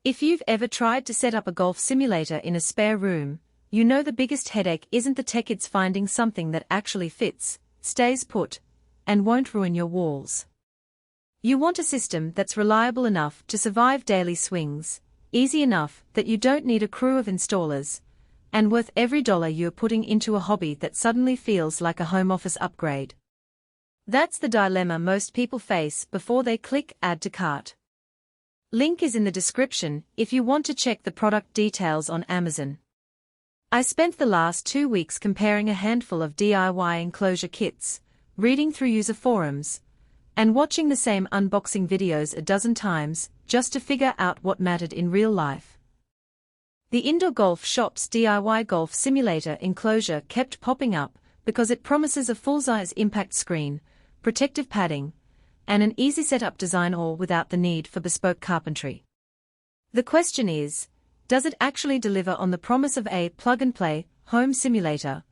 If you've ever tried to set up a golf simulator in a spare room, you know the biggest headache isn't the tech, it's finding something that actually fits, stays put, and won't ruin your walls. You want a system that's reliable enough to survive daily swings, easy enough that you don't need a crew of installers, and worth every dollar you're putting into a hobby that suddenly feels like a home office upgrade. That's the dilemma most people face before they click Add to Cart. Link is in the description if you want to check the product details on Amazon. I spent the last 2 weeks comparing a handful of DIY enclosure kits, reading through user forums, and watching the same unboxing videos a dozen times just to figure out what mattered in real life. The Indoor Golf Shop's DIY golf simulator enclosure kept popping up because it promises a full-size impact screen, protective padding, and an easy setup design, all without the need for bespoke carpentry. The question is, does it actually deliver on the promise of a plug-and-play home simulator,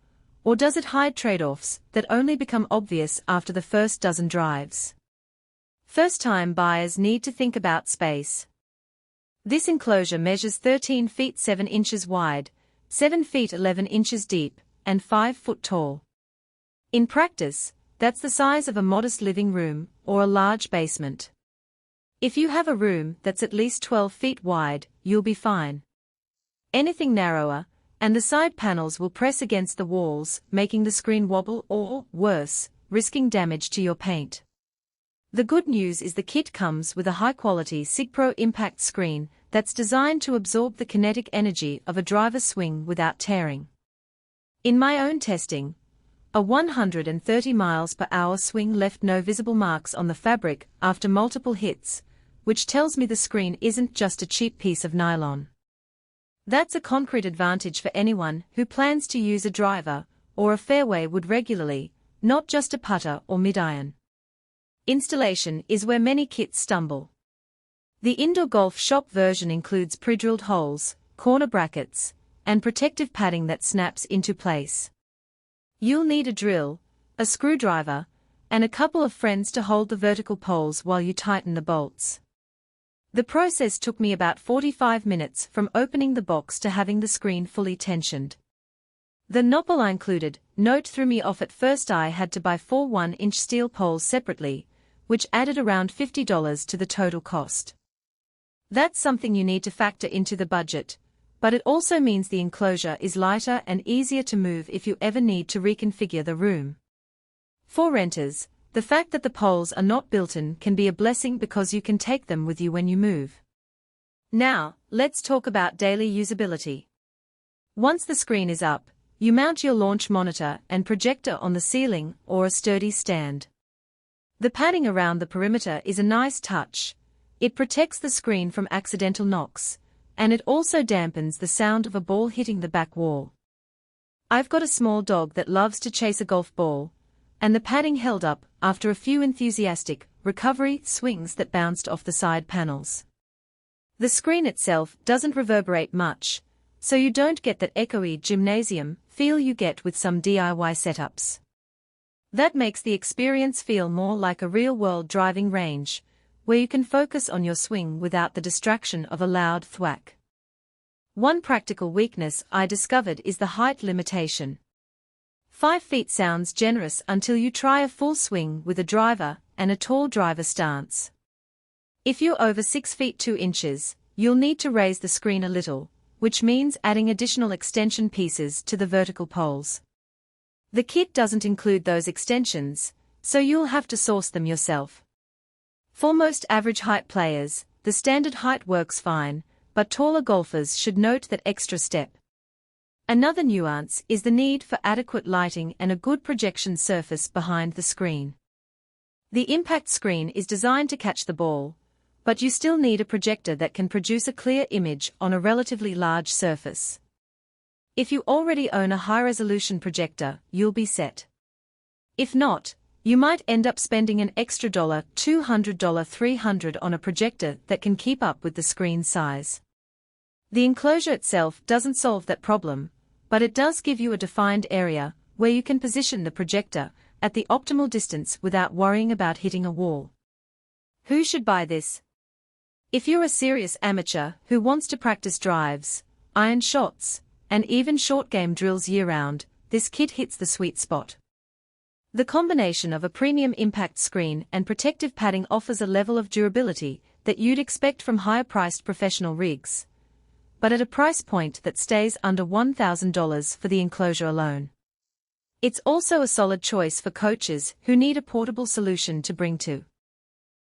or does it hide trade-offs that only become obvious after the first dozen drives? First-time buyers need to think about space. This enclosure measures 13 feet 7 inches wide, 7 feet 11 inches deep, and 5 foot tall. In practice, that's the size of a modest living room or a large basement. If you have a room that's at least 12 feet wide, you'll be fine. Anything narrower, and the side panels will press against the walls, making the screen wobble or, worse, risking damage to your paint. The good news is the kit comes with a high-quality SIGPRO impact screen that's designed to absorb the kinetic energy of a driver swing without tearing. In my own testing, a 130 miles per hour swing left no visible marks on the fabric after multiple hits, which tells me the screen isn't just a cheap piece of nylon. That's a concrete advantage for anyone who plans to use a driver or a fairway wood regularly, not just a putter or mid-iron. Installation is where many kits stumble. The Indoor Golf Shop version includes pre-drilled holes, corner brackets, and protective padding that snaps into place. You'll need a drill, a screwdriver, and a couple of friends to hold the vertical poles while you tighten the bolts. The process took me about 45 minutes from opening the box to having the screen fully tensioned. The nozzle I included, note, threw me off at first. I had to buy 4 1-inch steel poles separately, which added around $50 to the total cost. That's something you need to factor into the budget, but it also means the enclosure is lighter and easier to move if you ever need to reconfigure the room. For renters, the fact that the poles are not built-in can be a blessing because you can take them with you when you move. Now, let's talk about daily usability. Once the screen is up, you mount your launch monitor and projector on the ceiling or a sturdy stand. The padding around the perimeter is a nice touch. It protects the screen from accidental knocks, and it also dampens the sound of a ball hitting the back wall. I've got a small dog that loves to chase a golf ball, and the padding held up after a few enthusiastic recovery swings that bounced off the side panels. The screen itself doesn't reverberate much, so you don't get that echoey gymnasium feel you get with some DIY setups. That makes the experience feel more like a real-world driving range, where you can focus on your swing without the distraction of a loud thwack. One practical weakness I discovered is the height limitation. 5 feet sounds generous until you try a full swing with a driver and a tall driver stance. If you're over 6 feet 2 inches, you'll need to raise the screen a little, which means adding additional extension pieces to the vertical poles. The kit doesn't include those extensions, so you'll have to source them yourself. For most average height players, the standard height works fine, but taller golfers should note that extra step. Another nuance is the need for adequate lighting and a good projection surface behind the screen. The impact screen is designed to catch the ball, but you still need a projector that can produce a clear image on a relatively large surface. If you already own a high-resolution projector, you'll be set. If not, you might end up spending an extra $200, $300 on a projector that can keep up with the screen size. The enclosure itself doesn't solve that problem, but it does give you a defined area where you can position the projector at the optimal distance without worrying about hitting a wall. Who should buy this? If you're a serious amateur who wants to practice drives, iron shots, and even short game drills year-round, this kit hits the sweet spot. The combination of a premium impact screen and protective padding offers a level of durability that you'd expect from higher-priced professional rigs, but at a price point that stays under $1,000 for the Enclosure alone. It's also a solid choice for coaches who need a portable solution to bring to